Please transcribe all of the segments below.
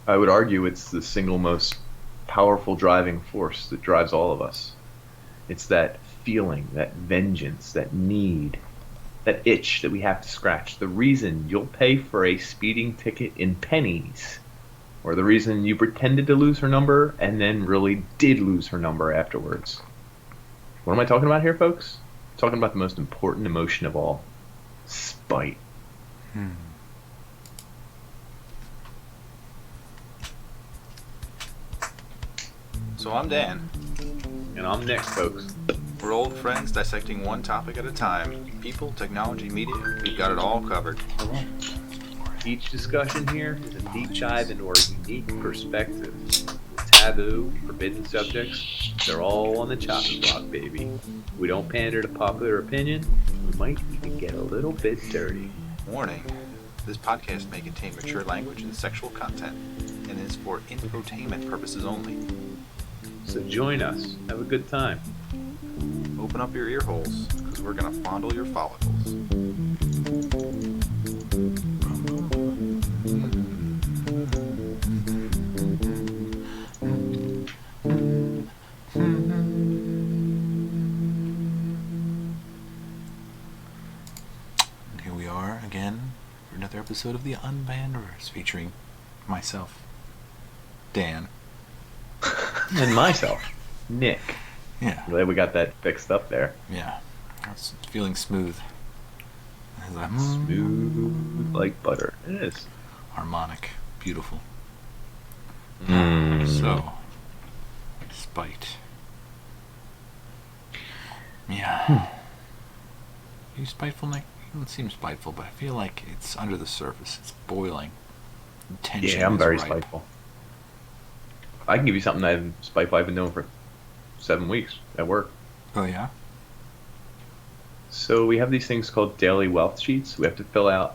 I would argue it's the single most powerful driving force that drives all of us. It's that feeling, that vengeance, that need, that itch that we have to scratch. The reason you'll pay for a speeding ticket in pennies, or the reason you pretended to lose her number and then really did lose her number afterwards. What am I talking about here, folks? I'm talking about the most important emotion of all, spite. So I'm Dan. And I'm Nick, folks. We're old friends dissecting one topic at a time. People, technology, media, we've got it all covered. Each discussion here is a deep dive into our unique perspectives. Taboo, forbidden subjects, they're all on the chopping block, baby. We don't pander to popular opinion. We might even get a little bit dirty. Warning, this podcast may contain mature language and sexual content, and is for infotainment purposes only. So join us. Have a good time. Open up your ear holes, because we're going to fondle your follicles. And here we are again for another episode of the Unbanderers, featuring myself, Dan. And myself, Nick. Yeah. Glad we got that fixed up there. Yeah. It's feeling smooth. Smooth like butter. It is. Harmonic. Beautiful. Mm. So, spite. Yeah. Are you spiteful, Nick? You don't seem spiteful, but I feel like it's under the surface. It's boiling. Tension Yeah, I'm is very ripe. spiteful. I can give you something I'm spiteful. I've been doing for 7 weeks at work. Oh, yeah? So we have these things called daily wealth sheets. We have to fill out.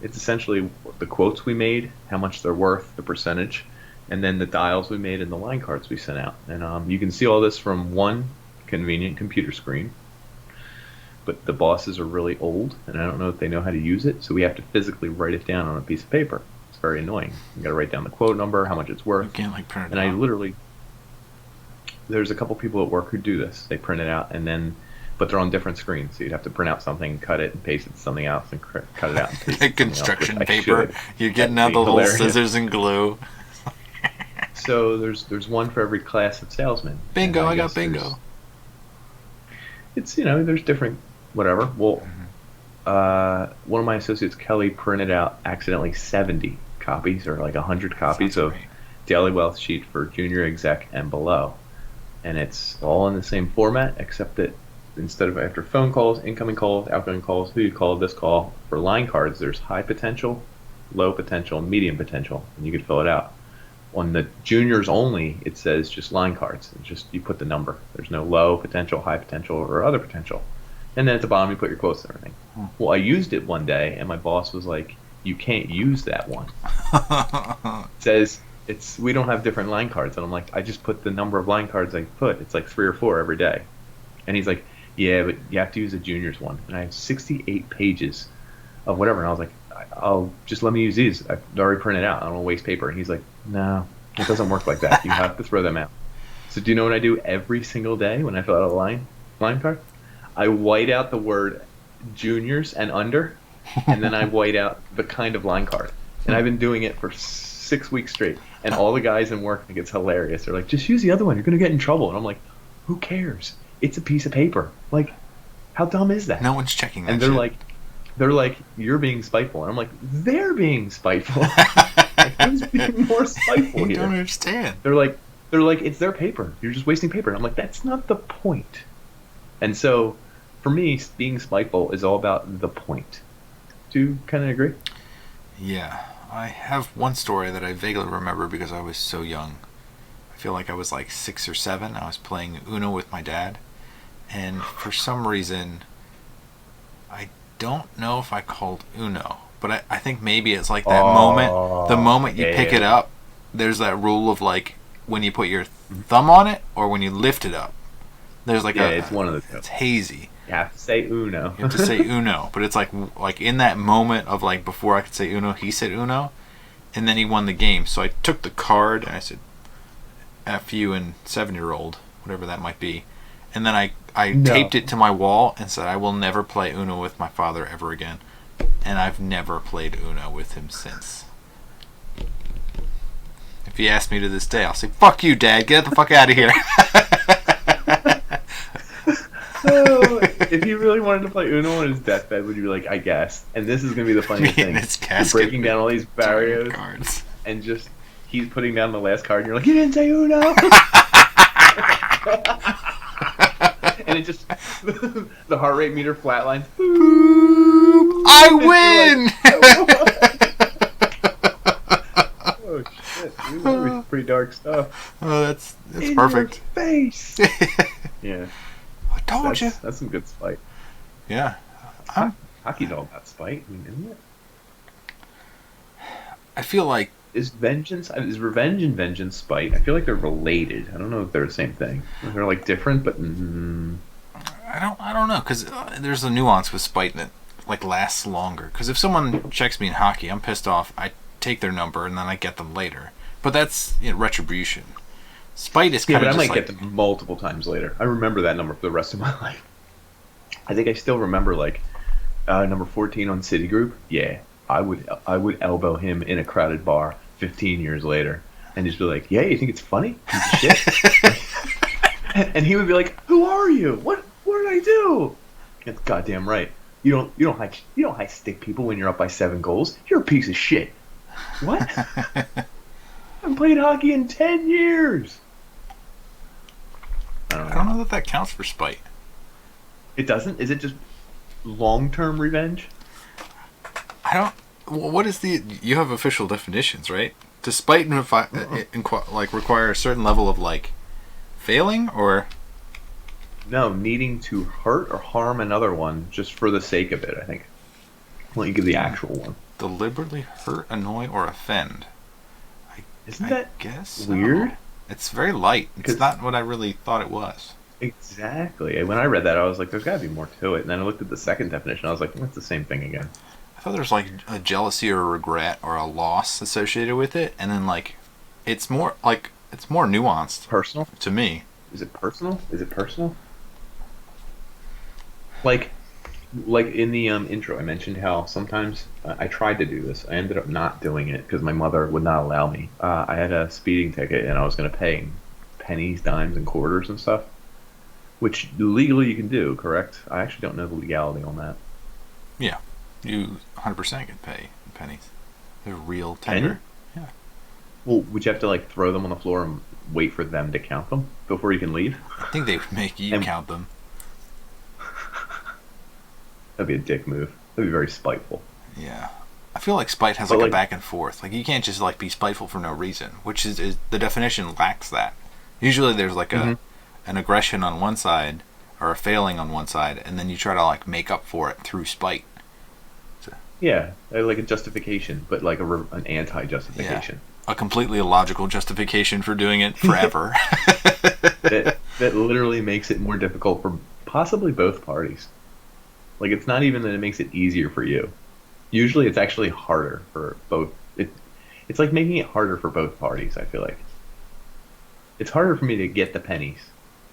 It's essentially the quotes we made, how much they're worth, the percentage, and then the dials we made and the line cards we sent out. And you can see all this from one convenient computer screen. But the bosses are really old, and I don't know if they know how to use it, so we have to physically write it down on a piece of paper. It's very annoying. You got to write down the quote number, how much it's worth. You can't, like, print it And out. I literally, there's a couple people at work who do this. They print it out, and then, but they're on different screens, so you'd have to print out something, cut it, and paste it to something else, and cut it out and paste it to Like something construction else, which I paper. should. You're getting That'd out the be little hilarious. scissors and glue. So there's one for every class of salesmen. Bingo, And I got guess bingo. It's, there's different, whatever. Well, one of my associates, Kelly, printed out accidentally 70 copies, or like 100 copies Sounds of great. daily wealth sheet for junior exec and below. And it's all in the same format, except that instead of after phone calls, incoming calls, outgoing calls, who you called, this call, for line cards, there's high potential, low potential, medium potential, and you can fill it out. On the juniors only, it says just line cards. It's just you put the number. There's no low potential, high potential, or other potential. And then at the bottom, you put your quotes and everything. Well, I used it one day, and my boss was like, "You can't use that one." It says we don't have different line cards, and I'm like, I just put the number of line cards I put. It's like 3 or 4 every day, and he's like, "Yeah, but you have to use a juniors one." And I have 68 pages of whatever, and I was like, "I'll just let me use these. I've already printed out. I don't want to waste paper." And he's like, "No, it doesn't work like that. You have to throw them out." So do you know what I do every single day when I fill out a line card? I white out the word juniors and under, and then I white out the kind of line card. And I've been doing it for 6 weeks straight. And all the guys in work think it's hilarious. They're like, "Just use the other one. You're going to get in trouble." And I'm like, who cares? It's a piece of paper. Like, how dumb is that? No one's checking that And they're shit. they're like, "You're being spiteful." And I'm like, they're being spiteful. Like, who's being more spiteful You don't here? understand. They're like, it's their paper. You're just wasting paper. And I'm like, that's not the point. And so, for me, being spiteful is all about the point. Do you kind of agree? Yeah. I have one story that I vaguely remember because I was so young. I feel like I was like 6 or 7. I was playing Uno with my dad. And for some reason, I don't know if I called Uno. But I think maybe it's like that moment. The moment you pick it up, there's that rule of like when you put your thumb on it or when you lift it up. There's like it's one of the two. It's hazy. You have to say Uno. You have to say Uno, but it's like in that moment of like before I could say Uno, he said Uno, and then he won the game. So I took the card and I said, F you and 7-year-old, whatever that might be. And then I taped it to my wall and said, I will never play Uno with my father ever again. And I've never played Uno with him since. If he asks me to this day, I'll say, fuck you, Dad, get the fuck out of here. So, if he really wanted to play Uno on his deathbed, would you be like, I guess? And this is going to be the funniest thing. You're breaking down all these barriers, cards. And just, he's putting down the last card, and you're like, you didn't say Uno! And it just, the heart rate meter flatlines. I win! Oh, shit. Dude, that was pretty dark stuff. Oh, that's In perfect. Your face! Yeah. I told you. That's some good spite. Yeah. Hockey's all about spite, isn't it? I feel like is revenge and vengeance spite? I feel like they're related. I don't know if they're the same thing. They're like different, but I don't know, because there's a nuance with spite that like lasts longer. Because if someone checks me in hockey, I'm pissed off. I take their number and then I get them later. But that's retribution. Spite is kind of but I just might get them multiple times later. I remember that number for the rest of my life. I think I still remember like number 14 on Citigroup. Yeah, I would elbow him in a crowded bar 15 years later and just be like, "Yeah, you think it's funny? Piece of shit." And he would be like, "Who are you? What did I do?" That's goddamn right. You don't high stick people when you're up by 7 goals. You're a piece of shit. What? I haven't played hockey in 10 years. I don't know that counts for spite. It doesn't? Is it just long-term revenge? I don't. Well, what is the? You have official definitions, right? Does spite require a certain level of like failing, or no, needing to hurt or harm another one just for the sake of it? I think. Why don't you give the actual one? Deliberately hurt, annoy, or offend. Isn't that guess weird? It's very light. It's not what I really thought it was. Exactly. When I read that, I was like, "There's got to be more to it." And then I looked at the second definition. I was like, "That's the same thing again." I thought there's like a jealousy or a regret or a loss associated with it, and then like it's more nuanced. Personal to me. Is it personal? Like in the intro, I mentioned how sometimes I tried to do this. I ended up not doing it because my mother would not allow me. I had a speeding ticket and I was going to pay pennies, dimes, and quarters and stuff, which legally you can do, correct? I actually don't know the legality on that. Yeah, you 100% can pay in pennies. They're real tender. Yeah. Well, would you have to like throw them on the floor and wait for them to count them before you can leave? I think they would make you count them. That'd be a dick move. That'd be very spiteful. Yeah. I feel like spite has like a back and forth. Like you can't just like be spiteful for no reason, which is the definition lacks that. Usually there's like an aggression on one side or a failing on one side, and then you try to like make up for it through spite. So, yeah, like a justification, but like an anti-justification. Yeah. A completely illogical justification for doing it forever. that literally makes it more difficult for possibly both parties. Like, it's not even that it makes it easier for you. Usually it's actually harder for both. It's like making it harder for both parties, I feel like. It's harder for me to get the pennies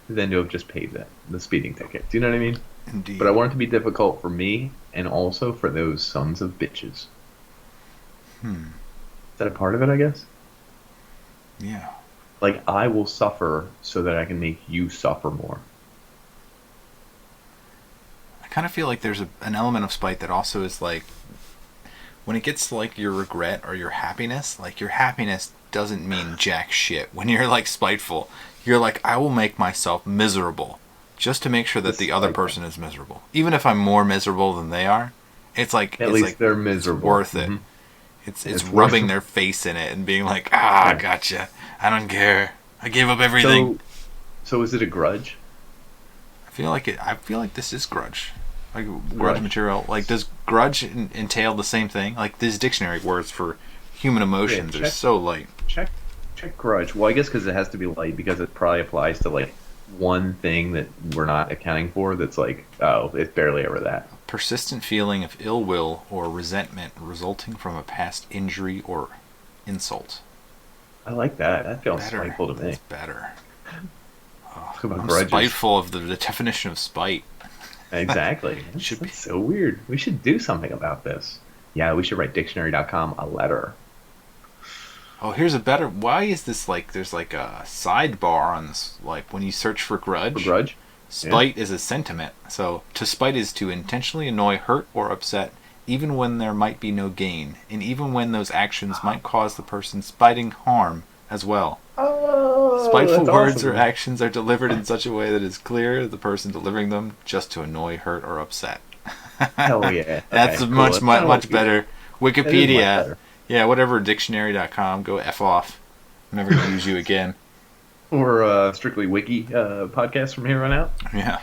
than to have just paid the speeding ticket. Do you know what I mean? Indeed. But I want it to be difficult for me and also for those sons of bitches. Is that a part of it, I guess? Yeah. Like, I will suffer so that I can make you suffer more. I kind of feel like there's an element of spite that also is like, when it gets to like your regret or your happiness, like your happiness doesn't mean jack shit. When you're like spiteful, you're like, I will make myself miserable just to make sure that the other person is miserable. Even if I'm more miserable than they are, it's like at least they're miserable. It's worth it. It's rubbing their face in it and being like, gotcha. I don't care. I gave up everything. So is it a grudge? I feel like this is grudge. Like grudge material. Like, does grudge entail the same thing? Like, these dictionary words for human emotions are so light. Check grudge. Well, I guess because it has to be light, because it probably applies to like one thing that we're not accounting for. That's like, it's barely ever that. Persistent feeling of ill will or resentment resulting from a past injury or insult. I like that. That feels Better. spiteful to me. That's better. Talk about I'm grudges. spiteful of the definition of spite. Exactly. Should be. That's so weird. We should do something about this. Yeah, we should write dictionarycom a letter. Oh, here's a better. Why is this like? There's like a sidebar on this. Like when you search for For grudge, grudge? Yeah. spite is a sentiment. So to spite is to intentionally annoy, hurt, or upset, even when there might be no gain, and even when those actions might cause the person spiting harm as well. Oh, Spiteful that's words or awesome. actions are delivered in such a way that it's clear the person delivering them just to annoy, hurt, or upset. Hell yeah. That's Okay, cool. much, That's kind much, of what much better. it is much Wikipedia. better. Yeah, whatever, dictionary.com. Go F off. I'm never going to use you again. Or strictly wiki podcast from here on out. Yeah.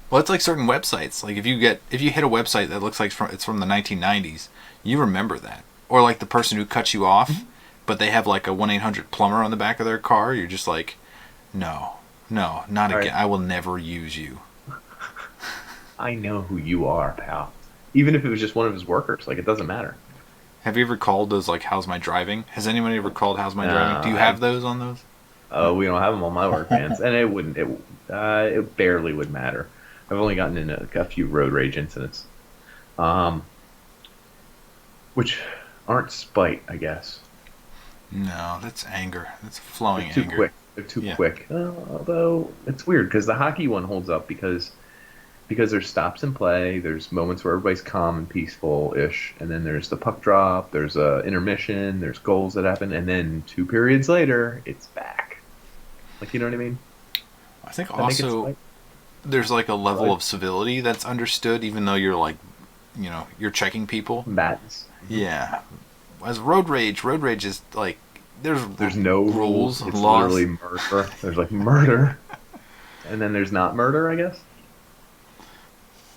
Well, it's like certain websites. Like if you hit a website that looks like it's from the 1990s, you remember that. Or like the person who cuts you off, but they have like a 1-800-plumber on the back of their car. You're just like, no, not All again. right. I will never use you. I know who you are, pal. Even if it was just one of his workers, like it doesn't matter. Have you ever called those like "How's my driving"? Has anybody ever called "How's my No, driving"? Do you have those on those? we don't have them on my work bands, and it wouldn't. It barely would matter. I've only gotten in a few road rage incidents, um, which aren't spite, I guess. No, that's anger. That's flowing They're too anger. quick. They're too Yeah. quick. Although it's weird because the hockey one holds up because there's stops in play, there's moments where everybody's calm and peaceful ish, and then there's the puck drop, there's a intermission, there's goals that happen, and then 2 periods later, it's back. Like you know what I mean? I think Does that make it also spite? there's like a level Like of civility that's understood, even though you're like, you're checking people. combatants. Yeah. As road rage is like There's no rules rules. and It's laws, literally murder. There's like murder, and then there's not murder, I guess.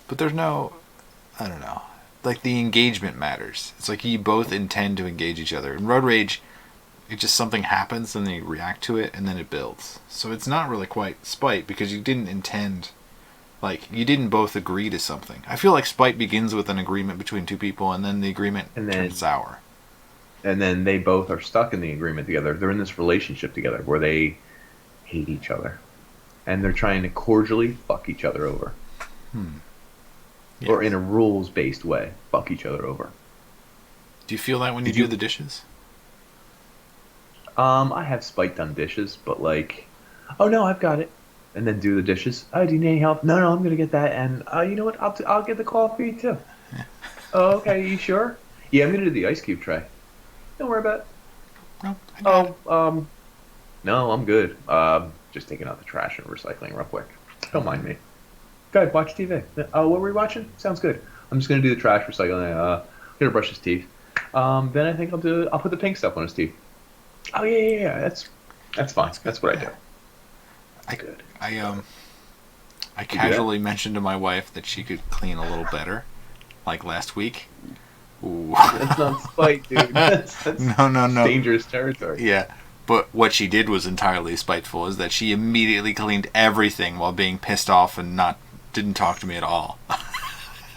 but there's no, I don't know. Like the engagement matters. It's like you both intend to engage each other. In road rage, it just something happens and then you react to it and then it builds. So it's not really quite spite because you didn't intend, like you didn't both agree to something. I feel like spite begins with an agreement between two people and then the agreement And then turns sour. and then they both are stuck in the agreement together. They're in this relationship together where they hate each other, and they're trying to cordially fuck each other over, Yeah. or in a rules-based way, fuck each other over. Do you feel that when you Did do you? the dishes? I have spiked on dishes, but like, oh no, I've got it, and then do the dishes. Oh, do you need any help? No, I'm gonna get that, and you know what? I'll get the coffee too. Oh, okay, you sure? Yeah, I'm gonna do the ice cube tray. Don't worry about it. No, I got it. No, I'm good. Just taking out the trash and recycling real quick. Don't mind me. Go ahead, watch TV. What were we watching? Sounds good. I'm just gonna do the trash recycling. Gonna brush his teeth. Then I think I'll put the pink stuff on his teeth. Oh yeah. That's fine. That's what I do. I, Good. I do that? casually mentioned to my wife that she could clean a little better, like last week. Ooh. That's not spite, dude. That's No. dangerous territory. Yeah, but what she did was entirely spiteful. Is that she immediately cleaned everything while being pissed off and didn't talk to me at all.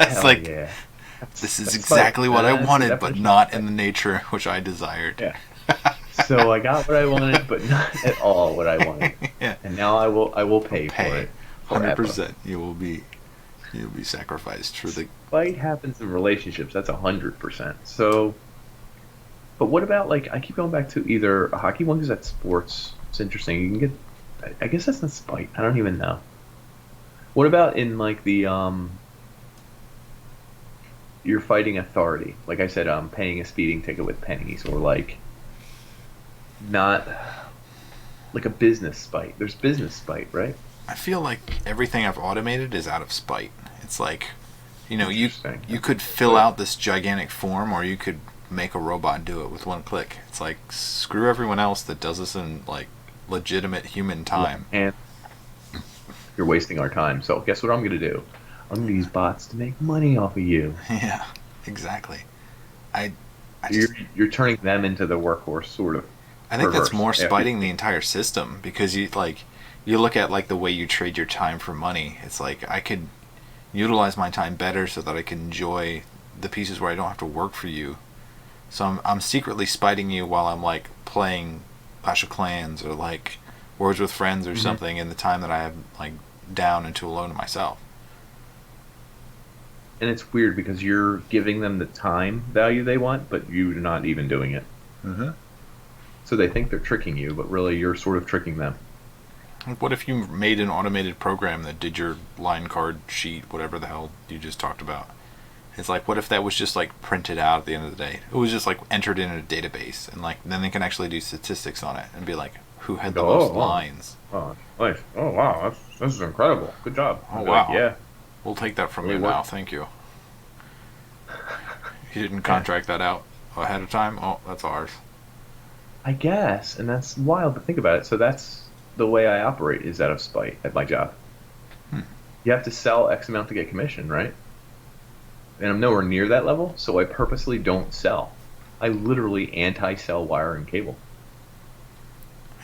It's Hell like yeah. this is That's exactly spite. what I That's the wanted, but definition of not spite. in the nature which I desired. Yeah. So I got what I wanted, but not at all what I wanted. Yeah. And now I will pay for Pay it. Forever. 100%. You'll be sacrificed for the. Fight happens in relationships. That's 100%. So, but what about like I keep going back to either a hockey one because that's sports. It's interesting. You can get. I guess that's not spite. I don't even know. What about in like the you're fighting authority? Like I said, paying a speeding ticket with pennies, or like not like a business spite. There's business spite, right? I feel like everything I've automated is out of spite. It's like, you Interesting. could fill out this gigantic form, or you could make a robot do it with one click. It's like screw everyone else that does this in like legitimate human time. And you're wasting our time. So guess what I'm gonna do? I'm gonna use bots to make money off of you. Yeah, exactly. I You're just you're turning them into the workhorse, sort of. I think that's Reverse. more Yeah. spiting the entire system because you look at like the way you trade your time for money. It's like I could utilize my time better so that I can enjoy the pieces where I don't have to work for you So I'm secretly spiting you while I'm like playing Clash of Clans or like Words with Friends or something in the time that I have like down and too alone to myself. And it's weird because you're giving them the time value they want, but you're not even doing it. Mm-hmm. So they think they're tricking you, but really you're sort of tricking them. Like, what if you made an automated program that did your line card sheet, whatever the hell you just talked about? It's like, what if that was just like printed out at the end of the day? It was just like entered in a database, and like then they can actually do statistics on it and be like, who had the most lines? Oh, nice. Oh, wow. This is incredible. Good job. Oh, wow. Like, yeah. We'll take that from Really you now. worked. Thank you. You didn't contract that out ahead of time? Oh, that's ours. I guess. And that's wild to think about it. So that's the way I operate is out of spite at my job. Hmm. You have to sell X amount to get commission, right? And I'm nowhere near that level, so I purposely don't sell. I literally anti-sell wire and cable.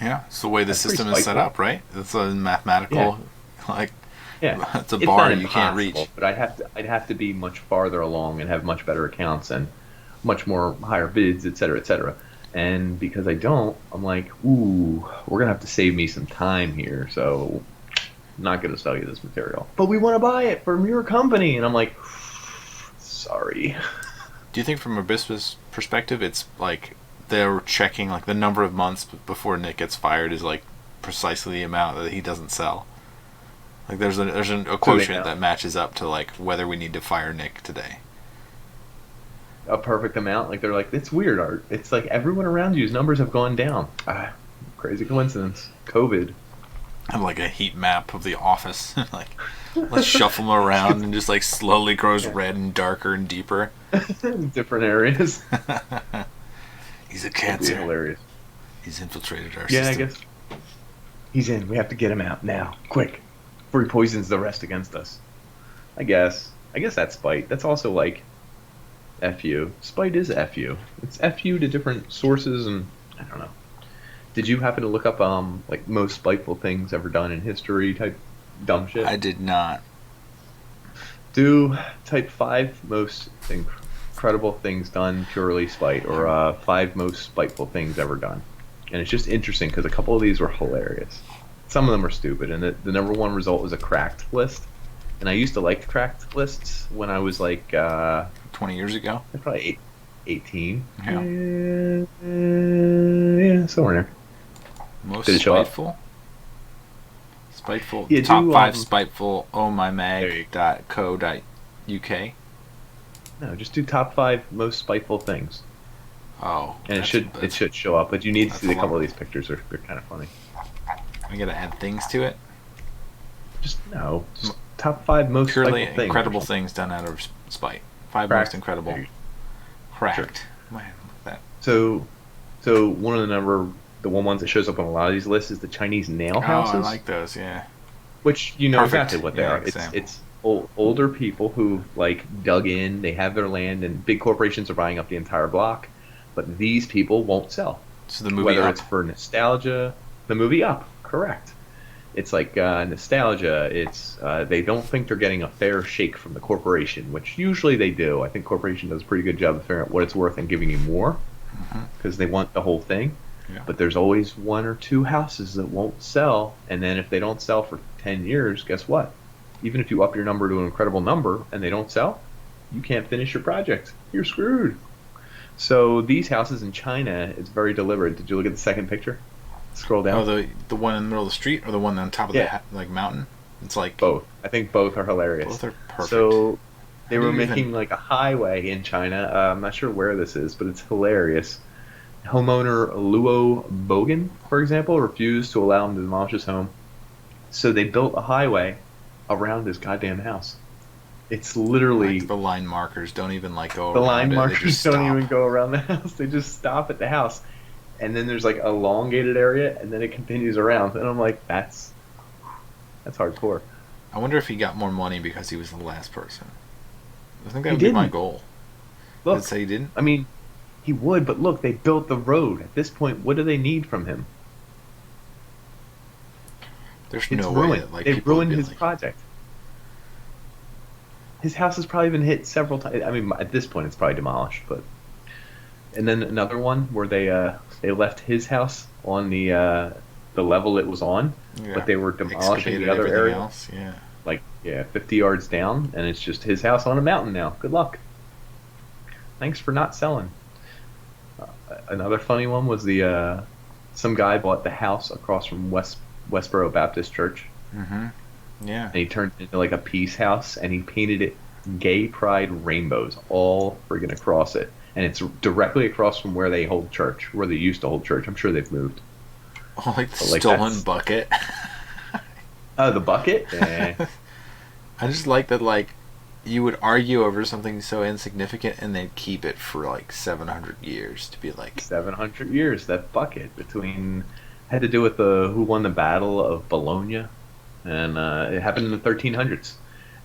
Yeah, it's the way the That's pretty system is set spiteful. up, right? It's a mathematical, like, Yeah, it's a it's bar not you can't reach. impossible, but I'd have to be much farther along and have much better accounts and much more higher bids, et cetera, et cetera. And because I don't, I'm like, ooh, we're gonna have to save me some time here. So I'm not gonna sell you this material. But we want to buy it from your company, and I'm like, sorry. Do you think from a business perspective, it's like they're checking like the number of months before Nick gets fired is like precisely the amount that he doesn't sell? Like there's a quotient that matches up to like whether we need to fire Nick today. A perfect amount. Like they're like, it's weird, Art. It's like everyone around you's numbers have gone down. Crazy coincidence. COVID. Have like a heat map of the office. Like let's shuffle them around and just like slowly grows red and darker and deeper. Different areas. He's a It'd be cancer. hilarious. He's infiltrated our Yeah, system. I guess he's in. We have to get him out now, quick, before he poisons the rest against us. I guess. That's spite. That's also like fu. Spite is fu. It's fu to different sources, and I don't know. Did you happen to look up like most spiteful things ever done in history type dumb shit? I did not. Do type 5 most incredible things done purely spite, or 5 most spiteful things ever done. And it's just interesting because a couple of these were hilarious. Some of them are stupid, and the number one result was a cracked list. And I used to like cracked lists when I was like 20 years ago? probably 18. Yeah. Yeah, somewhere in there. Most Did it show up? spiteful? Spiteful. Yeah, Top do, 5 spiteful. Oh my There you mag.co.uk. No, just do top 5 most spiteful things, Oh. and it should show up. But you need to that's see a a couple lot. of these pictures. They're kind of funny. I gotta add things to it. Just top 5 most Purely spiteful things. incredible things done out of spite. 5 Cracked. most incredible. There you- Cracked. Man, look at that. So one of the ones that shows up on a lot of these lists is the Chinese nail Oh, houses, I like those, yeah. which you know Perfect. exactly what they Yeah, are. example. It's older people who like dug in, they have their land, and big corporations are buying up the entire block, but these people won't sell. So the movie Whether Up. it's for nostalgia, the movie Up, correct. It's like nostalgia. It's they don't think they're getting a fair shake from the corporation, which usually they do. I think corporation does a pretty good job of figuring out what it's worth and giving you more because they want the whole thing. Yeah. But there's always 1 or 2 houses that won't sell, and then if they don't sell for 10 years, guess what? Even if you up your number to an incredible number and they don't sell, you can't finish your project. You're screwed. So these houses in China, it's very deliberate. Did you look at the second picture? Scroll down. Oh, the one in the middle of the street or the one on top of Yeah. the like mountain? It's like Both. I think both are hilarious. both are perfect. So they How do were you even- making like a highway in China. I'm not sure where this is, but it's hilarious. Homeowner Luo Bogan, for example, refused to allow him to demolish his home. So they built a highway around his goddamn house. It's literally Like the line markers don't even like go the around line it. They markers just don't stop. even go around the house. They just stop at the house. And then there's like a elongated area, and then it continues around. And I'm like, that's hardcore. I wonder if he got more money because he was the last person. I think that He would be my didn't. goal. Look, Let's say he didn't. I mean, he would, but look, they built the road. At this point, what do they need from him? There's It's no way ruined. that like They people would ruined be his like, project. His house has probably been hit several times. I mean, at this point, it's probably demolished, but And then another one where they left his house on the level it was on, but Yeah. they were demolishing the Excavated other everything area, else. Yeah. like, yeah, 50 yards down, and it's just his house on a mountain now. Good luck. Thanks for not selling. Another funny one was the some guy bought the house across from Westborough Baptist Church, Mm-hmm. Yeah. and he turned it into like a peace house, and he painted it gay pride rainbows all friggin' across it, and it's directly across from where they hold church, where they used to hold church. I'm sure they've moved, Oh, like the but like stolen that's bucket. the bucket. I just like that, like, you would argue over something so insignificant and they'd keep it for like 700 years to be like, 700 years. That bucket between had to do with the who won the Battle of Bologna, and it happened in the 1300s.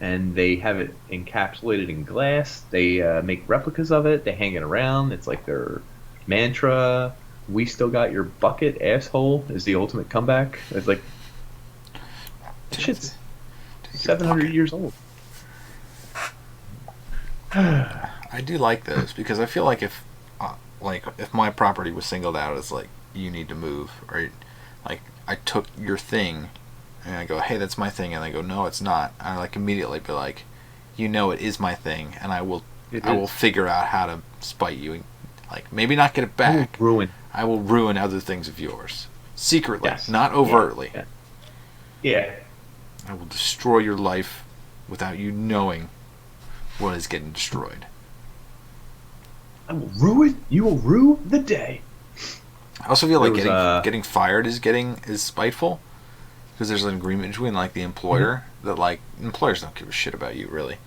And they have it encapsulated in glass. They make replicas of it. They hang it around. It's like their mantra. We still got your bucket, asshole. Is the ultimate comeback. It's like that shit's take your 700 bucket. years old. I do like those because I feel like if my property was singled out as like you need to move, or like I took your thing and I go, hey, that's my thing, and they go, no, it's not. I like immediately be like, you know, it is my thing, and I will It I will is. figure out how to spite you, and like maybe not get it I will back. ruin. I will ruin other things of yours secretly, Yes. not Yeah. overtly. Yeah. Yeah. I will destroy your life without you knowing what is getting destroyed. I will ruin. You will rue the day. I also feel There like was getting fired is spiteful because there's an agreement between like the employer that like employers don't give a shit about you really,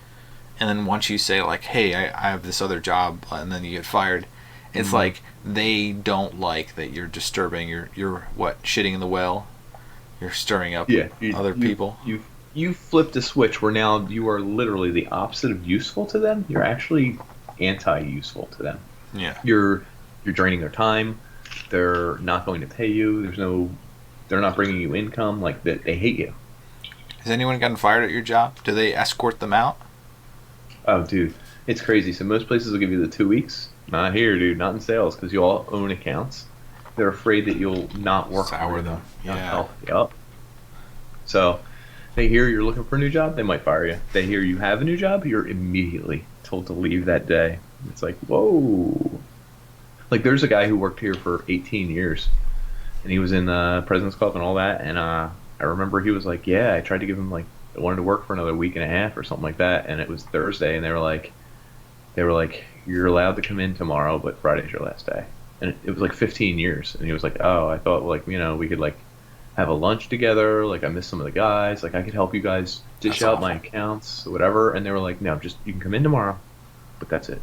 and then once you say like, hey, I have this other job, and then you get fired, it's Mhm. like they don't like that you're disturbing, you're what, shitting in the well, you're stirring up Yeah. other people. You flipped a switch where now you are literally the opposite of useful to them. You're actually anti-useful to them. Yeah. You're you're draining their time. They're not going to pay you. They're not bringing you income. Like they hate you. Has anyone gotten fired at your job? Do they escort them out? Oh, dude, it's crazy. So most places will give you the 2 weeks. Not here, dude. Not in sales because you all own accounts. They're afraid that you'll not work Sour hard them. enough. Not Yeah. help. Yup. So they hear you're looking for a new job, they might fire you. They hear you have a new job, you're immediately told to leave that day. It's like, whoa. Like there's a guy who worked here for 18 years, and he was in the President's Club and all that. And I remember he was like, yeah, I tried to give him like I wanted to work for another week and a half or something like that, and it was Thursday, and they were like, you're allowed to come in tomorrow, but Friday's your last day. And it was like 15 years, and he was like, oh, I thought like we could like have a lunch together. Like I miss some of the guys. Like I could help you guys dish That's out my awful. accounts, whatever. And they were like, no, just you can come in tomorrow, but that's it.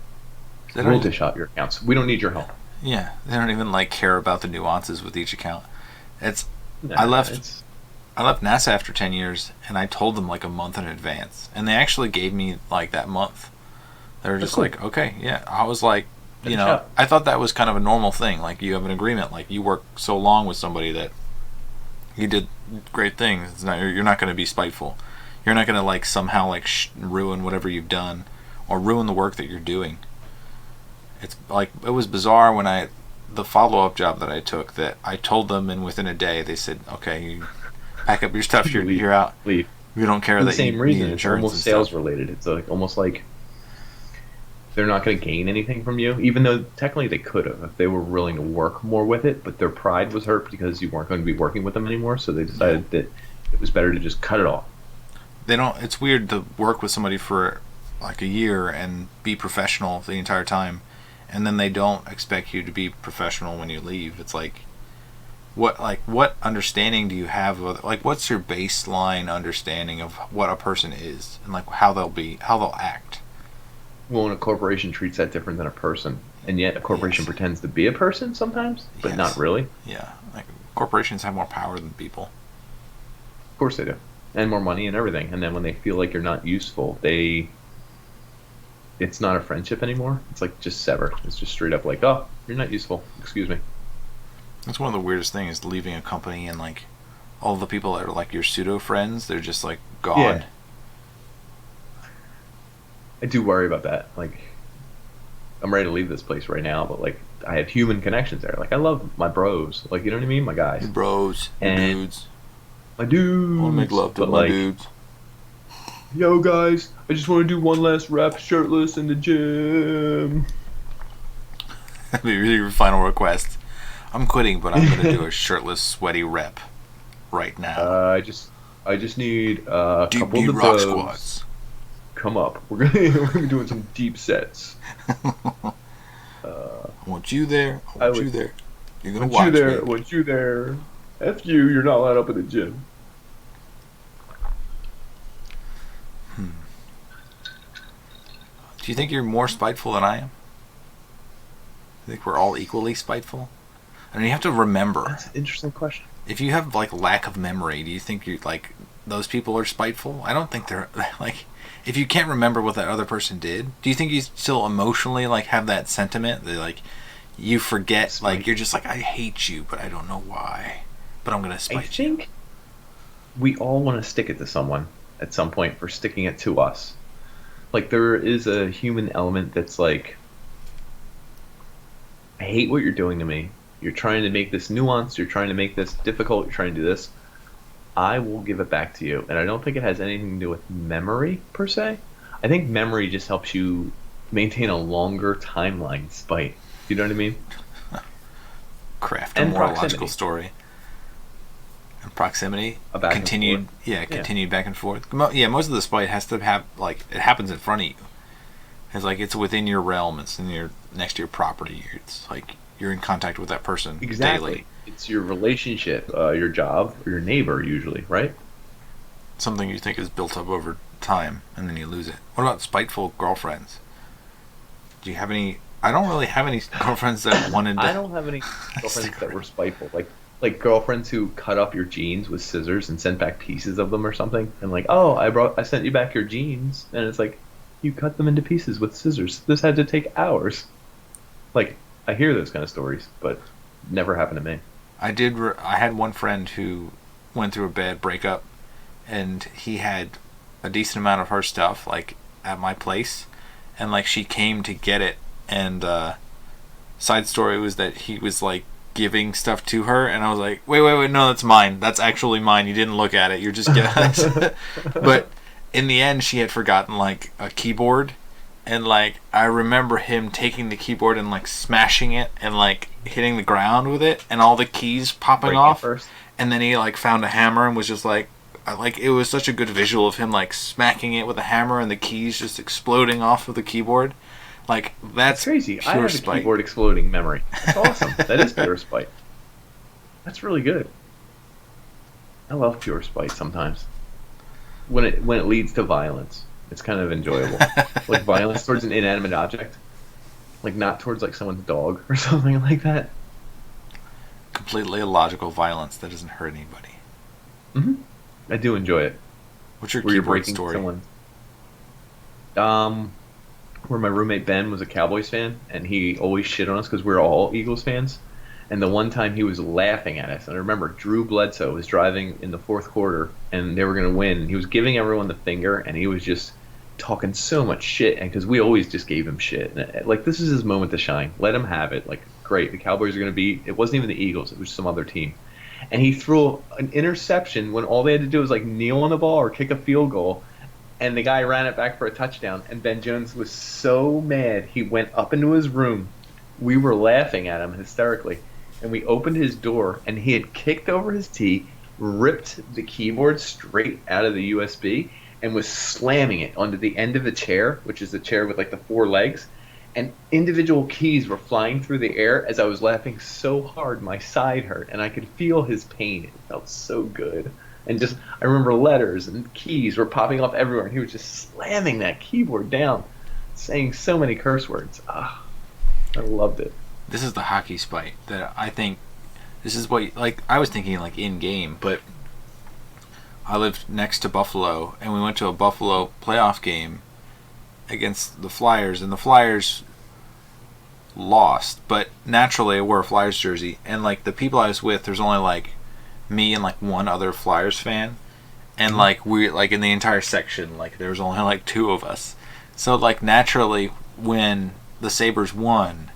They don't We'll even, dish out your accounts. We don't need your help. yeah, they don't even like care about the nuances with each account. It's I Nah, left it's I left NASA after 10 years, and I told them like a month in advance, and they actually gave me like that month. They were that's just cool. like, okay, yeah. I was like, Finish up. I thought that was kind of a normal thing. Like you have an agreement, like you work so long with somebody that you did great things. It's not, you're not going to be spiteful. You're not going to like somehow like ruin whatever you've done, or ruin the work that you're doing. It's like it was bizarre when the follow up job that I took, that I told them, and within a day they said, okay, you pack up your stuff. Leave. You're out. Leave. We don't care For the that you same need reason, it's insurance and almost sales stuff. related. It's like almost like they're not going to gain anything from you, even though technically they could have if they were willing to work more with it. But their pride was hurt because you weren't going to be working with them anymore. So they Yeah. decided that it was better to just cut it off. They don't. It's weird to work with somebody for like a year and be professional the entire time, and then they don't expect you to be professional when you leave. It's like, what understanding do you have of, like, what's your baseline understanding of what a person is, and like how they'll act? Well, and a corporation treats that different than a person, and yet a corporation Yes. pretends to be a person sometimes, but not Yes. really. Yeah. Like corporations have more power than people. Of course they do, and more money and everything. And then when they feel like you're not useful, it's not a friendship anymore. It's like just severed. It's just straight up like, oh, you're not useful. Excuse me. That's one of the weirdest things, leaving a company, and like all the people that are like your pseudo friends, they're just like gone. Yeah, I do worry about that. Like, I'm ready to leave this place right now, but like I have human connections there. Like I love my bros, like you know what I mean, my guys, Your bros, your and dudes. my I want to make dudes. love to But my like, dudes. yo guys, I just want to do one last rep shirtless in the gym. That'd be your final request. I'm quitting, but I'm gonna do a shirtless, sweaty rep right now. I just need a Deep couple knee of the rock bros squats. come up. We're gonna be doing some deep sets. I want you there. I want you there. You're gonna Want you watch there. me. Want you there. F you. You're not allowed up in the gym. Do you think you're more spiteful than I am? I think we're all equally spiteful. I mean, you have to remember. That's an interesting question. If you have like lack of memory, do you think you like those people are spiteful? I don't think they're like. If you can't remember what that other person did, do you think you still emotionally like have that sentiment that like you forget? Like you're just like I hate you, but I don't know why. But I'm gonna spite you. I think we all want to stick it to someone at some point for sticking it to us. Like there is a human element that's like, I hate what you're doing to me. You're trying to make this nuance. You're trying to make this difficult. You're trying to do this. I will give it back to you. And I don't think it has anything to do with memory per se. I think memory just helps you maintain a longer timeline spite. You know what I mean? Craft a And more proximity. logical story. And proximity A back and continued, forth. yeah, continued back and forth. Most of the spite has to have like it happens in front of you. It's like it's within your realm. It's in your next to your property. It's like you're in contact with that person Exactly. daily. It's your relationship, your job, or your neighbor usually, right? Something you think is built up over time, and then you lose it. What about spiteful girlfriends? Do you have any? I don't really have any girlfriends that wanted to. I don't have any girlfriends that were spiteful. Like girlfriends who cut up your jeans with scissors and sent back pieces of them or something. And like, oh, I sent you back your jeans, and it's like, you cut them into pieces with scissors. This had to take hours. Like, I hear those kind of stories, but never happened to me. I had one friend who went through a bad breakup, and he had a decent amount of her stuff like at my place, and like she came to get it. And side story was that he was like giving stuff to her, and I was like, wait, no, that's mine. That's actually mine. You didn't look at it. You're just getting But in the end, she had forgotten like a keyboard, and like I remember him taking the keyboard and like smashing it and like hitting the ground with it, and all the keys popping Breaking off. it first. And then he like found a hammer and was just like it was such a good visual of him like smacking it with a hammer and the keys just exploding off of the keyboard. Like that's Crazy. pure I have a spite. keyboard exploding memory. That's awesome. That is pure spite. That's really good. I love pure spite sometimes. When it leads to violence, it's kind of enjoyable. Like violence towards an inanimate object, like not towards like someone's dog or something like that. Completely illogical violence that doesn't hurt anybody. I do enjoy it. What's your Where you're keyboard breaking story? someone. Where my roommate Ben was a Cowboys fan, and he always shit on us because we were all Eagles fans. And the one time he was laughing at us, and I remember Drew Bledsoe was driving in the fourth quarter, and they were going to win. And he was giving everyone the finger, and he was just talking so much shit, and because we always just gave him shit. And, like, this is his moment to shine. Let him have it. Like, great, the Cowboys are going to beat. It wasn't even the Eagles; it was some other team. And he threw an interception when all they had to do was like kneel on the ball or kick a field goal. And the guy ran it back for a touchdown, and Ben Jones was so mad he went up into his room. We were laughing at him hysterically, and we opened his door, and he had kicked over his tee, ripped the keyboard straight out of the USB, and was slamming it onto the end of the chair, which is the chair with like the four legs, and individual keys were flying through the air as I was laughing so hard my side hurt, and I could feel his pain. It felt so good. And just, I remember letters and keys were popping up everywhere, and he was just slamming that keyboard down, saying so many curse words. Ah, I loved it. This is the hockey spite that I think. This is what like I was thinking like in game, but I lived next to Buffalo, and we went to a Buffalo playoff game against the Flyers, and the Flyers lost. But naturally, I wore a Flyers jersey, and like the people I was with, there's only like me and like one other Flyers fan, and like we like in the entire section like there was only like two of us, so like naturally when the Sabres won,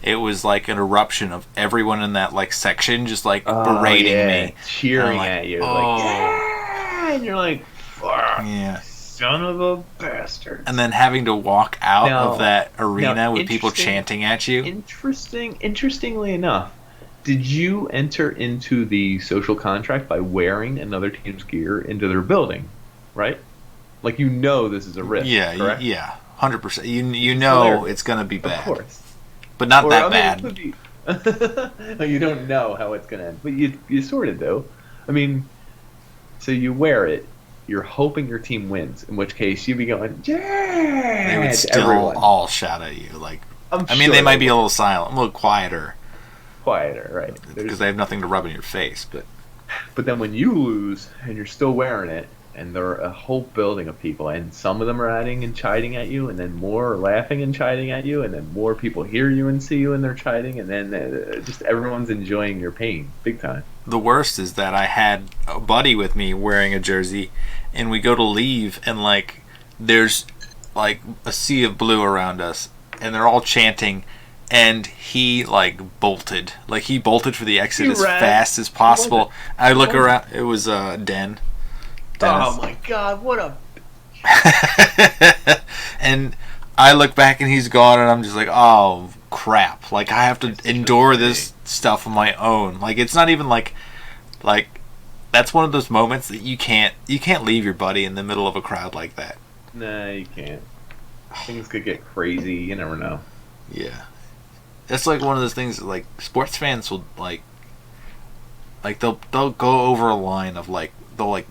it was like an eruption of everyone in that like section just like berating me, cheering like, at you, oh. like yeah, and you're like, fuck, yeah, son of a bastard. And then having to walk out of that arena with people chanting at you. Interestingly enough, did you enter into the social contract by wearing another team's gear into their building, right? Like this is a risk. Yeah, correct? yeah, 100%. You know hilarious. It's gonna be bad. Of course. But not that bad. You don't know how it's going to end, but you sort of do. I mean, so you wear it, you're hoping your team wins, in which case you'd be going, yeah! They would still all shout at you. Like, I mean, they might be a little silent, a little quieter. Quieter, right. Because they have nothing to rub in your face. But then when you lose, and you're still wearing it, and there are a whole building of people, and some of them are adding and chiding at you, and then more are laughing and chiding at you, and then more people hear you and see you and they're chiding, and then just everyone's enjoying your pain big time. The worst is that I had a buddy with me wearing a jersey, and we go to leave, and like there's like a sea of blue around us, and they're all chanting, and he like bolted. Like he bolted for the exit as fast as possible. I look around, it was Den. Dennis. Oh my god, what a and I look back and he's gone, and I'm just like, oh crap, like I have to endure this stuff on my own. Like it's not even like that's one of those moments that you can't leave your buddy in the middle of a crowd like that. Nah, you can't. Things could get crazy, you never know. Yeah, it's like one of those things that, like, sports fans will like they'll go over a line of like they'll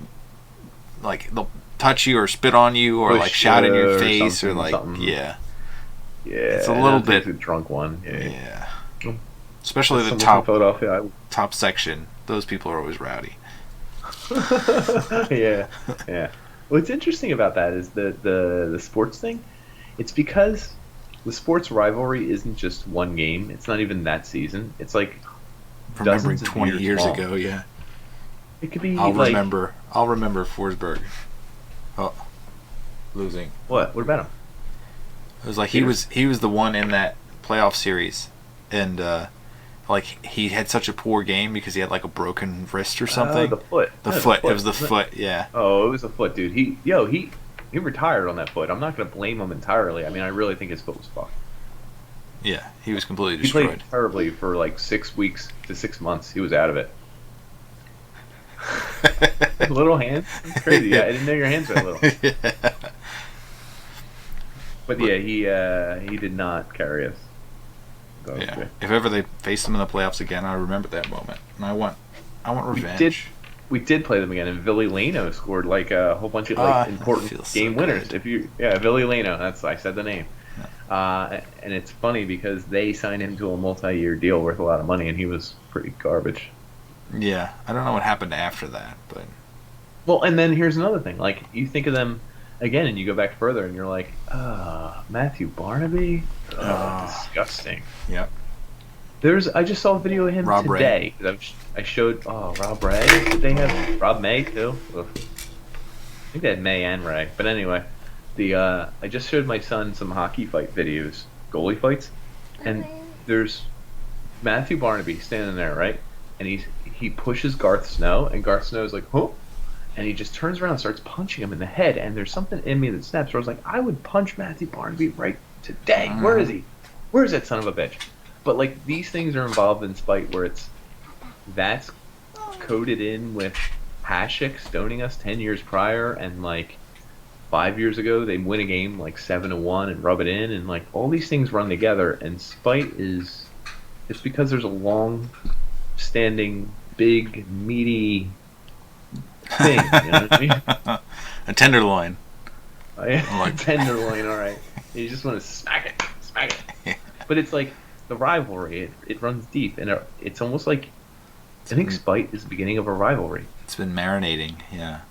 touch you or spit on you or like shout in your face or like something. Yeah, it's a little bit a drunk one. Yeah. Especially the top section. Those people are always rowdy. yeah. What's interesting about that is the sports thing. It's because the sports rivalry isn't just one game. It's not even that season. It's like remembering 20 years ago. Yeah. It could be. I'll remember Forsberg. Oh, losing. What about him? It was like he was the one in that playoff series, and like he had such a poor game because he had like a broken wrist or something. The foot. The foot. It was the foot. Yeah. Oh, it was the foot, dude. He retired on that foot. I'm not gonna blame him entirely. I mean, I really think his foot was fucked. Yeah, he was completely destroyed. He played terribly for like 6 weeks to 6 months. He was out of it. Little hands? That's crazy. Yeah, I didn't know your hands were little. Yeah. But yeah, he did not carry us. Yeah. Good. If ever they faced them in the playoffs again, I remember that moment, and I want revenge. We did play them again, and Billy Leno scored like a whole bunch of important game winners. Billy Leno. I said the name. Yeah. And it's funny because they signed him to a multi-year deal worth a lot of money, and he was pretty garbage. Yeah, I don't know what happened after that, but well, and then here's another thing. Like you think of them again, and you go back further, and you're like, Matthew Barnaby, disgusting. Yep. I just saw a video of him Rob today. I showed Rob Ray. Did they have Rob May too? Ugh. I think they had May and Ray. But anyway, I just showed my son some hockey fight videos, goalie fights, and there's Matthew Barnaby standing there, right? And he pushes Garth Snow, and Garth Snow is like, "Huh?" And he just turns around and starts punching him in the head. And there's something in me that snaps. Where I was like, I would punch Matthew Barnaby right today. Where is he? Where is that son of a bitch? But like these things are involved in spite, where that's coded in with Hasek stoning us 10 years prior, and like 5 years ago they win a game like 7-1 and rub it in, and like all these things run together. And spite it's because there's a long-standing, big, meaty thing. You know what I mean? A tenderloin. Tenderloin. All right. You just want to smack it. But it's like the rivalry. It runs deep, and it's almost like I think spite is the beginning of a rivalry. It's been marinating, yeah.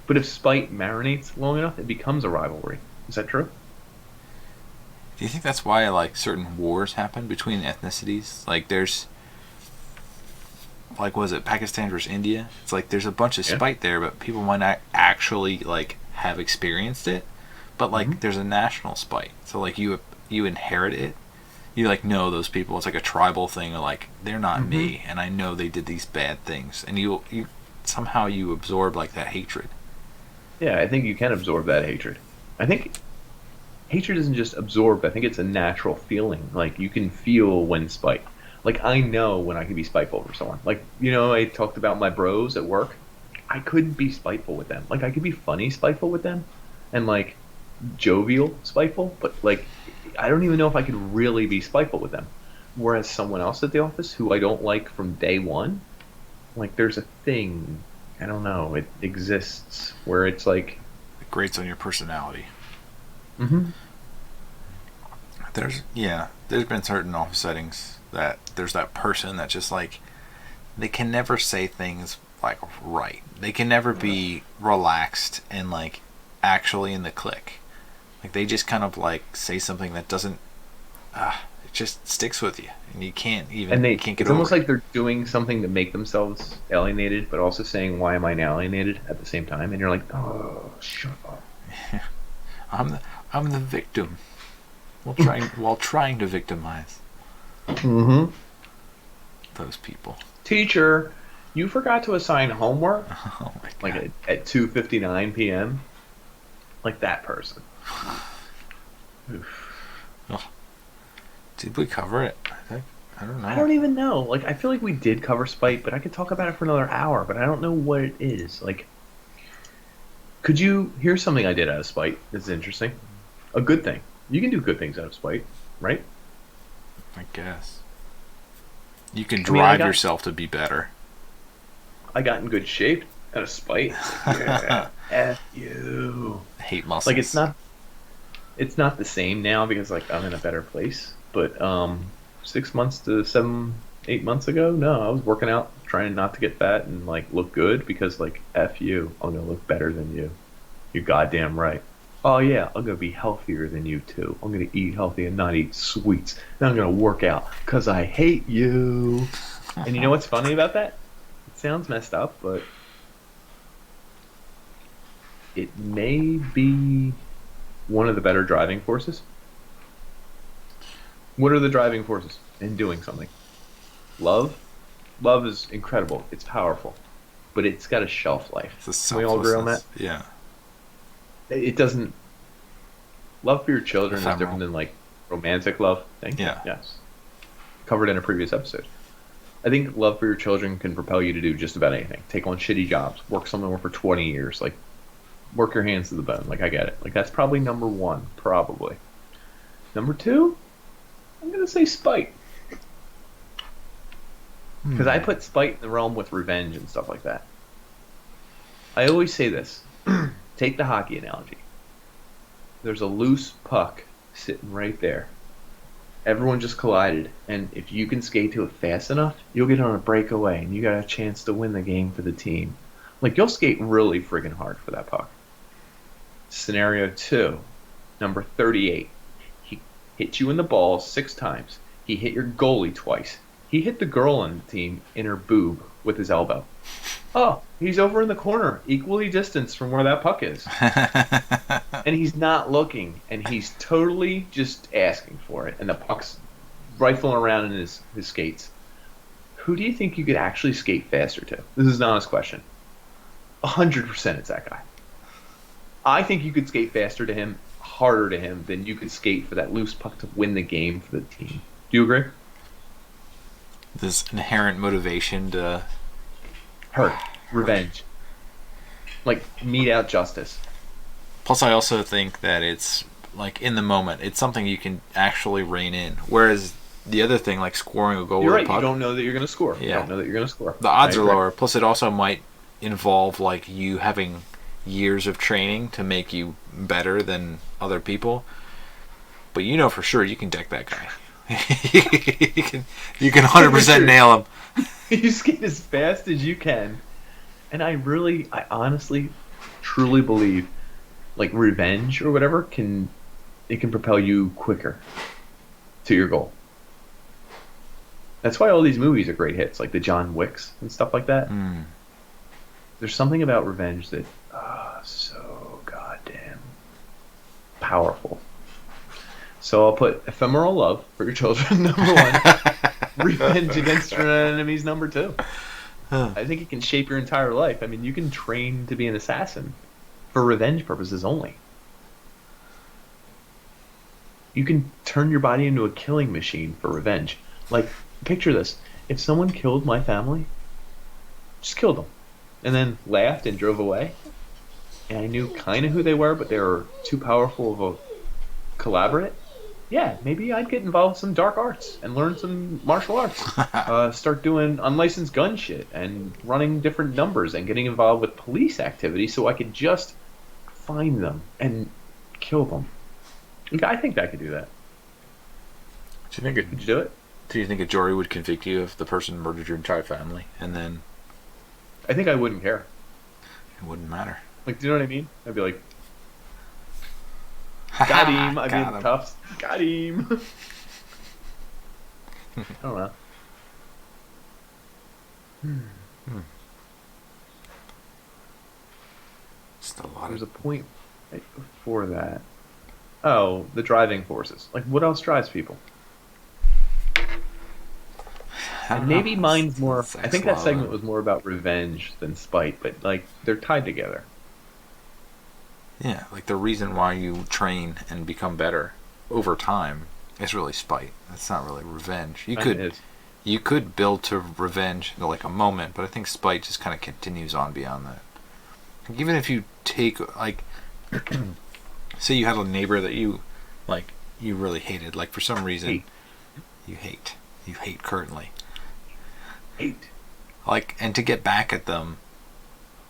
But if spite marinates long enough, it becomes a rivalry. Is that true? Do you think that's why like certain wars happen between ethnicities? Like there's, like, was it Pakistan versus India? It's like there's a bunch of spite there, but people might not actually like have experienced it. But like there's a national spite. So like you inherit it. You like know those people. It's like a tribal thing. Like they're not me, and I know they did these bad things, and you somehow you absorb like that hatred. Yeah, I think you can absorb that hatred. I think hatred isn't just absorbed. I think it's a natural feeling. Like you can feel when spite. Like I know when I can be spiteful for someone. Like I talked about my bros at work. I couldn't be spiteful with them. Like I could be funny spiteful with them, and like jovial spiteful, but like I don't even know if I could really be spiteful with them. Whereas someone else at the office who I don't like from day one, like there's a thing, I don't know, it exists where it's like, It grates on your personality. mm-hmm. There's been certain office settings that there's that person that just like they can never say things like right. They can never be relaxed and like actually in the click. Like they just kind of like say something that doesn't it just sticks with you and you can't And get it's over almost it. like they're doing something to make themselves alienated, but also saying, why am I now alienated at the same time? And you're like, oh, shut up. I'm the victim while trying to victimize Mm-hmm. those people. Teacher, you forgot to assign homework Oh my like god. at 2:59 p.m. Like that person. Oof. Oh, did we cover it? I don't I don't know. even know. Like, I feel like we did cover spite, but I could talk about it for another hour, but I don't know what it is. Like, could you here's something I did out of spite that's interesting. A good thing. You can do good things out of spite, right? I guess you can I mean, I drive got yourself to be better. I got in good shape out of spite. Like, yeah, F you. Hate Like muscles. it's not the same now because like I'm in a better place. But 6 months to 7, 8 months ago, no, I was working out, trying not to get fat and like look good because like F you, I'm gonna look better than you. You're goddamn right. Oh yeah, I'm gonna be healthier than you too. I'm gonna eat healthy and not eat sweets. And I'm gonna work out because I hate you. And you know what's funny about that? It sounds messed up, but it may be one of the better driving forces. What are the driving forces in doing something? Love? Love is incredible. It's powerful. But it's got a shelf life. It's a Can we all agree on that? selflessness. Yeah. It doesn't. Love for your children is Ephemeral. different than like romantic love. Thank you. Yeah. Yes. Covered in a previous episode. I think love for your children can propel you to do just about anything. Take on shitty jobs, work somewhere for 20 years, like work your hands to the bone. Like I get it. Like that's probably number one, probably. Number two, I'm gonna say spite. Because I put spite in the realm with revenge and stuff like that. I always say this. Take the hockey analogy. There's a loose puck sitting right there. Everyone just collided, and if you can skate to it fast enough, you'll get on a breakaway, and you got a chance to win the game for the team. Like, you'll skate really friggin' hard for that puck. Scenario 2, number 38. He hit you in the balls 6 times. He hit your goalie twice. He hit the girl on the team in her boob with his elbow. Oh, he's over in the corner, equally distanced from where that puck is. And he's not looking, and he's totally just asking for it, and the puck's rifling around in his skates. Who do you think you could actually skate faster to? This is an honest question. 100% it's that guy. I think you could skate faster to him, harder to him, than you could skate for that loose puck to win the game for the team. Do you agree? This inherent motivation to Hurt. Revenge. Like, mete out justice. Plus, I also think that it's like in the moment. It's something you can actually rein in. Whereas the other thing, like scoring a goal You're with right, a puck, you don't know that you're going to score. You Yeah. don't know that you're going to score. the odds I are agree. lower. Plus, it also might involve like you having years of training to make you better than other people. But you know for sure you can deck that guy. you can 100% nail him. You skate as fast as you can. And I honestly, truly believe, like, revenge or whatever can propel you quicker to your goal. That's why all these movies are great hits, like the John Wicks and stuff like that. There's something about revenge that, so goddamn powerful. So I'll put ephemeral love for your children, number one. Revenge against your enemies, number two. I think it can shape your entire life. I mean, you can train to be an assassin for revenge purposes only. You can turn your body into a killing machine for revenge. Like, picture this. If someone killed my family, just killed them, and then laughed and drove away, and I knew kind of who they were, but they were too powerful of a collaborate, yeah, maybe I'd get involved in some dark arts and learn some martial arts. Start doing unlicensed gun shit and running different numbers and getting involved with police activity so I could just find them and kill them. I think I could do that. Do you think it, Could you do it? Do you think a jury would convict you if the person murdered your entire family and then I think I wouldn't care. it wouldn't matter? Like, do you know what I mean? I'd be like, got him. I'd be in Got him. cuffs. Got him. I don't know. Just a lot There's of a point right before that. Oh, the driving forces. Like, what else drives people? I And don't maybe know. mine's more. It's I think that a lot segment of- was more about revenge than spite, but like they're tied together. Yeah, like the reason why you train and become better over time is really spite. That's not really revenge. Kinda is. You could build to revenge in like a moment, but I think spite just kind of continues on beyond that. Like, even if you take like, say you had a neighbor that you really hated, like for some reason Hate. you hate currently, Hate. like, and to get back at them,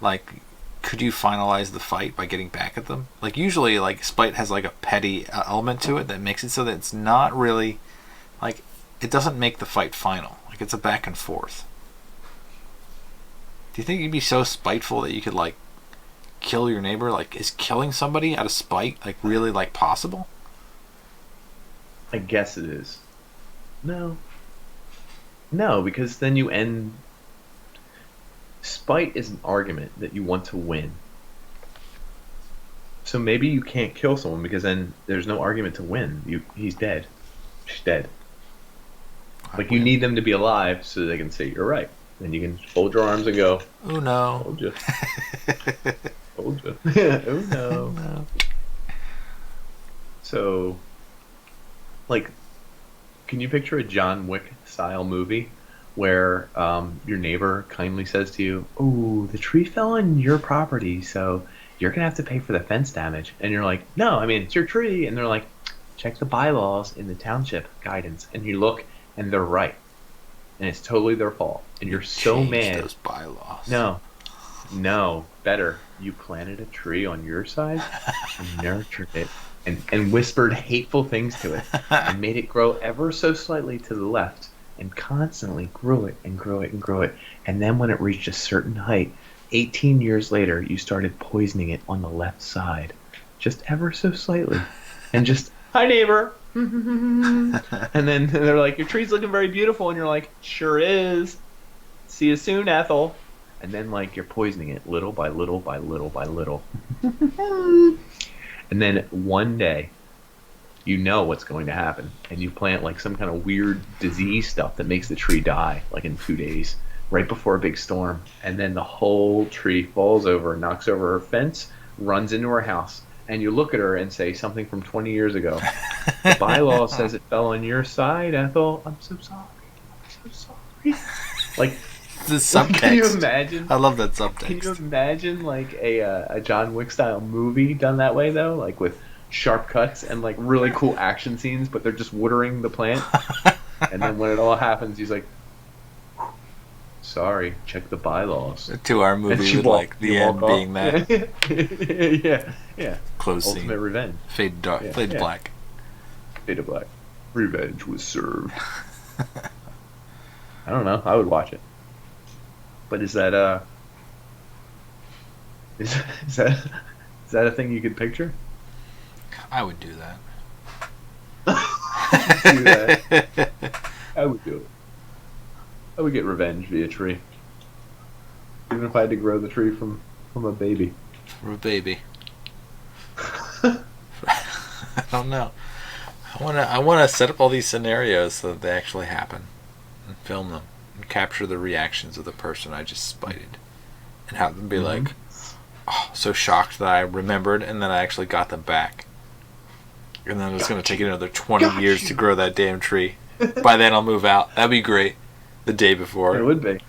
like, could you finalize the fight by getting back at them? Like, usually, like, spite has like a petty element to it that makes it so that it's not really, like, it doesn't make the fight final. Like, it's a back and forth. Do you think you'd be so spiteful that you could, like, kill your neighbor? Like, is killing somebody out of spite, like, really, like, possible? I guess it is. No. No, because then you end. Spite is an argument that you want to win. So maybe you can't kill someone because then there's no argument to win. He's dead. She's dead. Like, you need them to be alive so they can say you're right. Then you can fold your arms and go, Oh no. told you. Told you. Oh no. No. So, like, can you picture a John Wick style movie where your neighbor kindly says to you, "Oh, the tree fell on your property, so you're gonna have to pay for the fence damage," and you're like, "No, I mean it's your tree," and they're like, "Check the bylaws in the township guidance," and you look, and they're right, and it's totally their fault, and you're so Change mad. those bylaws. No, better. You planted a tree on your side and nurtured it and whispered hateful things to it and made it grow ever so slightly to the left and constantly grew it and grew it and grew it. And then when it reached a certain height, 18 years later, you started poisoning it on the left side, just ever so slightly. And just, hi, neighbor. And then they're like, your tree's looking very beautiful. And you're like, sure is. See you soon, Ethel. And then, like, you're poisoning it little by little by little by little. And then one day, you know what's going to happen. And you plant, like, some kind of weird disease stuff that makes the tree die, like, in 2 days, right before a big storm. And then the whole tree falls over, knocks over her fence, runs into her house. And you look at her and say something from 20 years ago. The bylaw says it fell on your side, Ethel. I'm so sorry. I'm so sorry. Like, The subtext. can you imagine? I love that Can you subtext. imagine like a John Wick style movie done that way though, like with sharp cuts and like really cool action scenes, but they're just watering the plant, and then when it all happens, he's like, "Sorry, check the bylaws." To our And movie you with walk- like the you end walk being off. that yeah. close Ultimate scene. revenge. Fade dark, Yeah, fade yeah. black. Fade to black. Revenge was served. I don't know. I would watch it. But is that is that a thing you could picture? I would do that. Do that. I would do it. I would get revenge via tree. Even if I had to grow the tree from a baby. For a baby. I don't know. I wanna set up all these scenarios so that they actually happen, and film them, and capture the reactions of the person I just spited, and have them be like, oh, so shocked that I remembered, and then I actually got them back. And then it's gonna take another 20 years to grow that damn tree. By then I'll move out. That'd be great. The day before. It would be.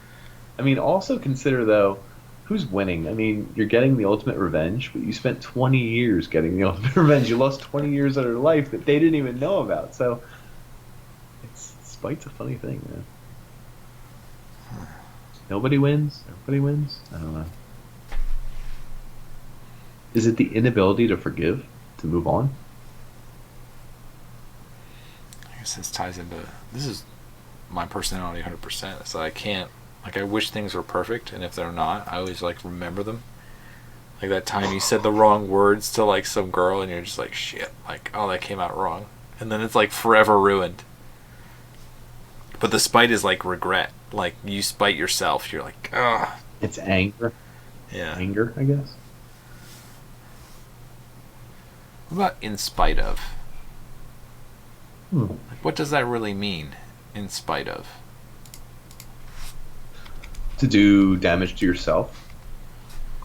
I mean, also consider though, who's winning? I mean, you're getting the ultimate revenge, but you spent 20 years getting the ultimate revenge. You lost 20 years of their life that they didn't even know about. So, spite's a funny thing, man. Nobody wins. Everybody wins. I don't know. Is it the inability to forgive, to move on? I guess this ties into, this is my personality 100%. So I can't, like, I wish things were perfect, and if they're not, I always like remember them. Like that time you said the wrong words to like some girl, and you're just like, shit, like, oh, that came out wrong, and then it's like forever ruined. But the spite is like regret. Like you spite yourself. You're like, ah. It's anger. Yeah. Anger, I guess. What about in spite of? Like, what does that really mean? In spite of? To do damage to yourself,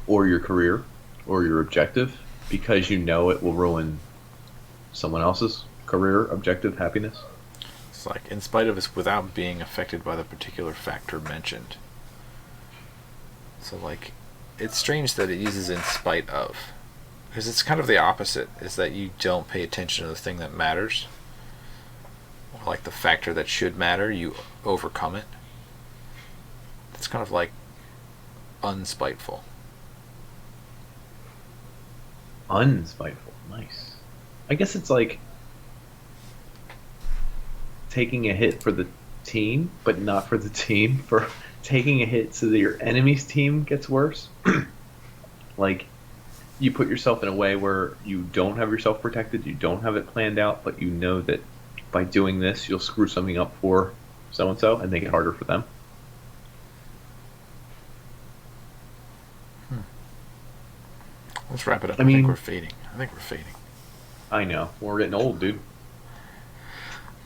or your career, or your objective, because you know it will ruin someone else's career, objective, happiness. It's like in spite of is without being affected by the particular factor mentioned. So like, it's strange that it uses in spite of, because it's kind of the opposite. Is that you don't pay attention to the thing that matters, or like the factor that should matter, you overcome it. It's kind of like unspiteful. Unspiteful, nice. I guess it's like taking a hit for the team, but not for the team, for taking a hit so that your enemy's team gets worse. Like, you put yourself in a way where you don't have yourself protected, you don't have it planned out, but you know that by doing this, you'll screw something up for so-and-so and make it harder for them. Let's wrap it up. I I mean, think we're fading. I know. We're getting old, dude.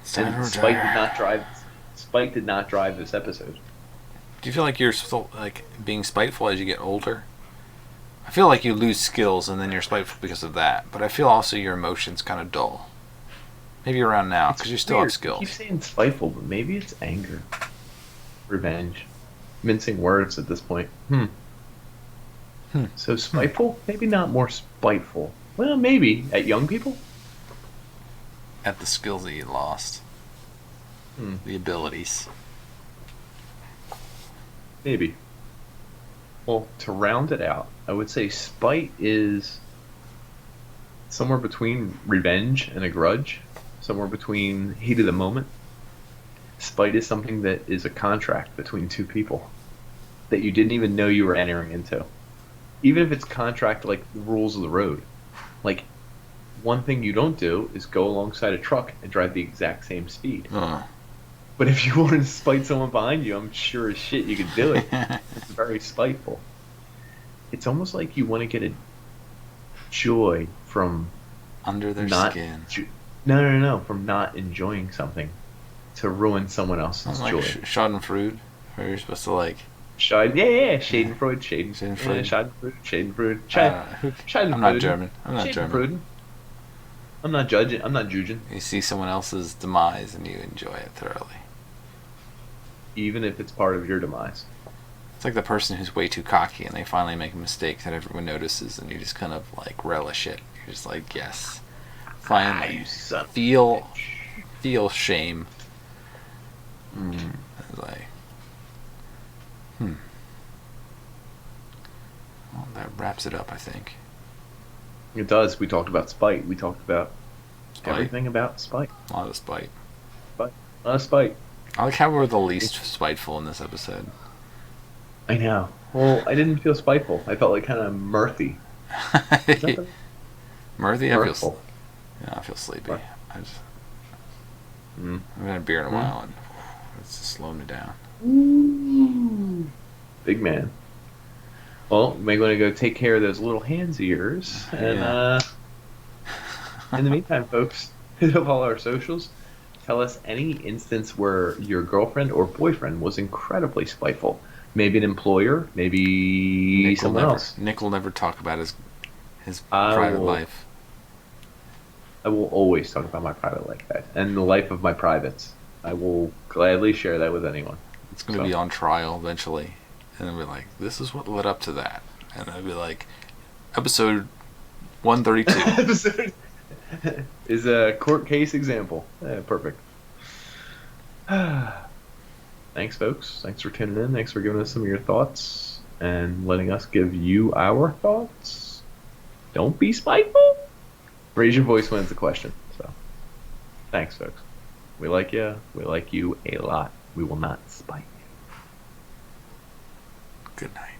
It's time to And retire. Spite did not drive this episode. Do you feel like you're still like being spiteful as you get older? I feel like you lose skills and then you're spiteful because of that. But I feel also your emotions kind of dull. Maybe around now because you still have skills. You keep saying spiteful, but maybe it's anger, revenge, mincing words at this point. So spiteful? Maybe not more spiteful. Well, maybe at young people. At the skills that you lost, the abilities. Maybe. Well, to round it out, I would say spite is somewhere between revenge and a grudge, somewhere between heat of the moment. Spite is something that is a contract between two people that you didn't even know you were entering into. Even if it's contract like the rules of the road. Like, one thing you don't do is go alongside a truck and drive the exact same speed. But if you wanted to spite someone behind you, I'm sure as shit you could do it. It's very spiteful. It's almost like you want to get a joy from under their not skin. No, from not enjoying something to ruin someone else's like joy. Schadenfreude, where you're supposed to like. Schadenfreude. I'm not German. I'm not judging. I'm not judging. You see someone else's demise and you enjoy it thoroughly. Even if it's part of your demise. It's like the person who's way too cocky and they finally make a mistake that everyone notices and you just kind of like relish it. You're just like, yes. Finally. Feel shame. It's like, Well, that wraps it up, I think. It does. We talked about spite. We talked about everything about spite. A lot of spite. Spite. I like how we're the least spiteful in this episode. I know. Well, I didn't feel spiteful. I felt like kind of mirthy. Mirthy? Mirthful. I feel sleepy. What? I haven't had a beer in a while and it's just slowing me down. Ooh. Big man. Well, you might want to go take care of those little hands of yours. And in the meantime, folks, of all our socials. Tell us any instance where your girlfriend or boyfriend was incredibly spiteful. Maybe an employer, maybe someone else. Nick will never talk about his I private will life. I will always talk about my private life, guys, and the life of my privates. I will gladly share that with anyone. It's going to So be on trial eventually, and then be like, "This is what led up to that," and I'll be like, "Episode 132." episode is a court case example. Perfect. Thanks, folks. Thanks for tuning in. Thanks for giving us some of your thoughts and letting us give you our thoughts. Don't be spiteful. Raise your voice when it's a question. So, thanks, folks. We like you. We like you a lot. We will not spite you. Good night.